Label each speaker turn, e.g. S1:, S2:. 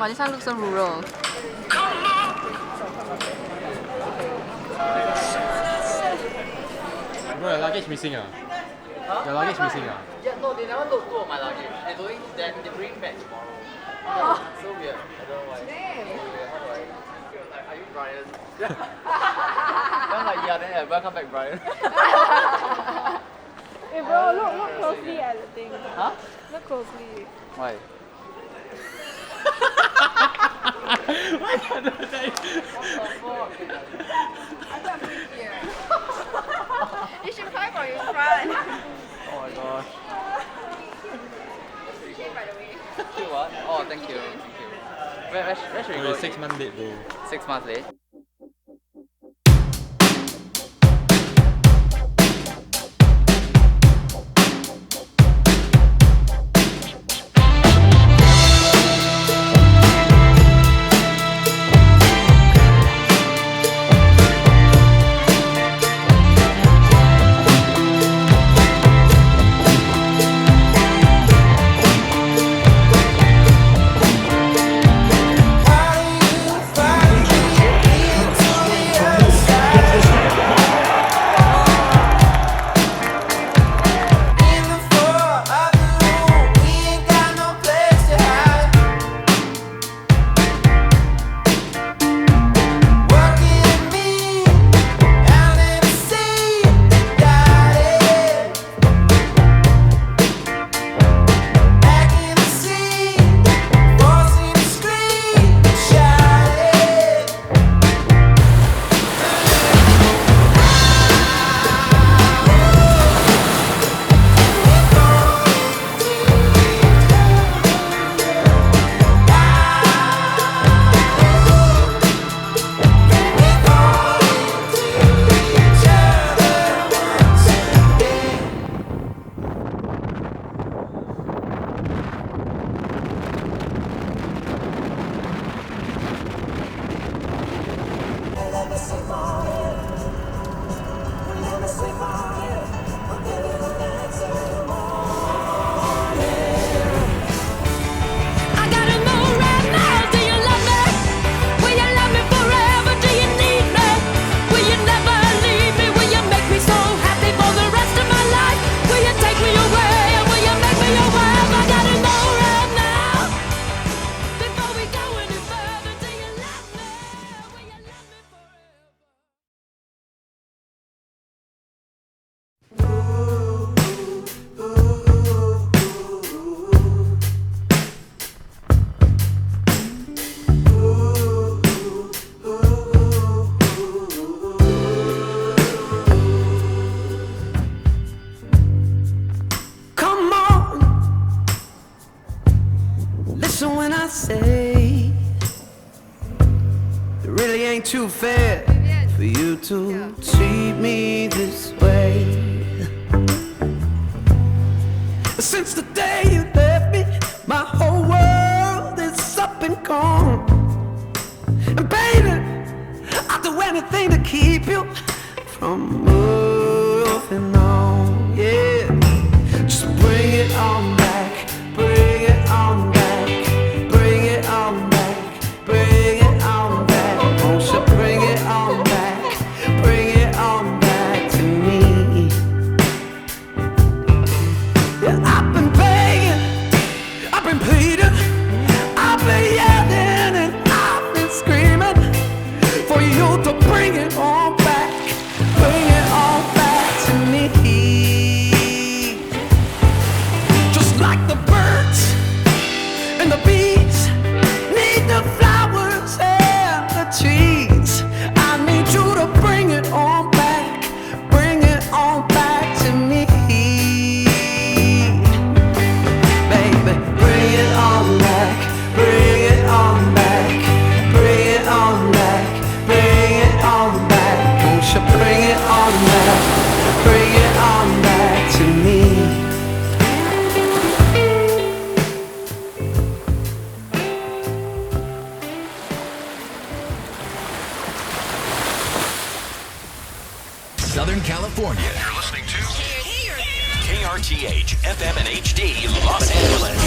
S1: 吗？就像 look so rural。Bro,
S2: your luggage missing ah? Your luggage missing ah?
S3: Yeah, no, they never took two of my luggage. They bring back tomorrow. Oh. So weird. I don't know why.
S1: Damn.
S3: How do I? Like, are you Brian? I'm like, yeah, then yeah, welcome back, Brian.
S1: Hey bro, look closely at the thing.
S3: Huh?
S1: Look closely.
S3: Why?
S2: Why can't I say?
S1: I can't breathe here. You should fly from your front.
S3: Oh my gosh.
S1: Appreciate by the way.
S3: Cute what? Oh, thank you. Thank you. Where should we
S2: Bro,
S3: go?
S2: you're 6 months late, bro.
S3: 6 months late.
S4: Listen when I say it really ain't too fair for you to treat me this way. Since the day you left me, my whole world is up and gone. And baby, I'll do anything to keep you from moving on. Yeah, just bring it on back, bring it on back. Bring it on back, bring it on back. Won't you bring it on back, bring it on back to me. Yeah, I've been begging, I've been pleading, I've been yelling and I've been screaming for you to bring it on back, bring it on back to me. Just like the birds and the bees need the flowers and the trees, I need you to bring it on back, bring it on back to me. Baby, bring it on back, bring it on back, bring it on back, bring it on back. Won't you bring it on back, bring it on back to me.
S5: Southern California. You're listening to KRTH FM and HD Los Angeles.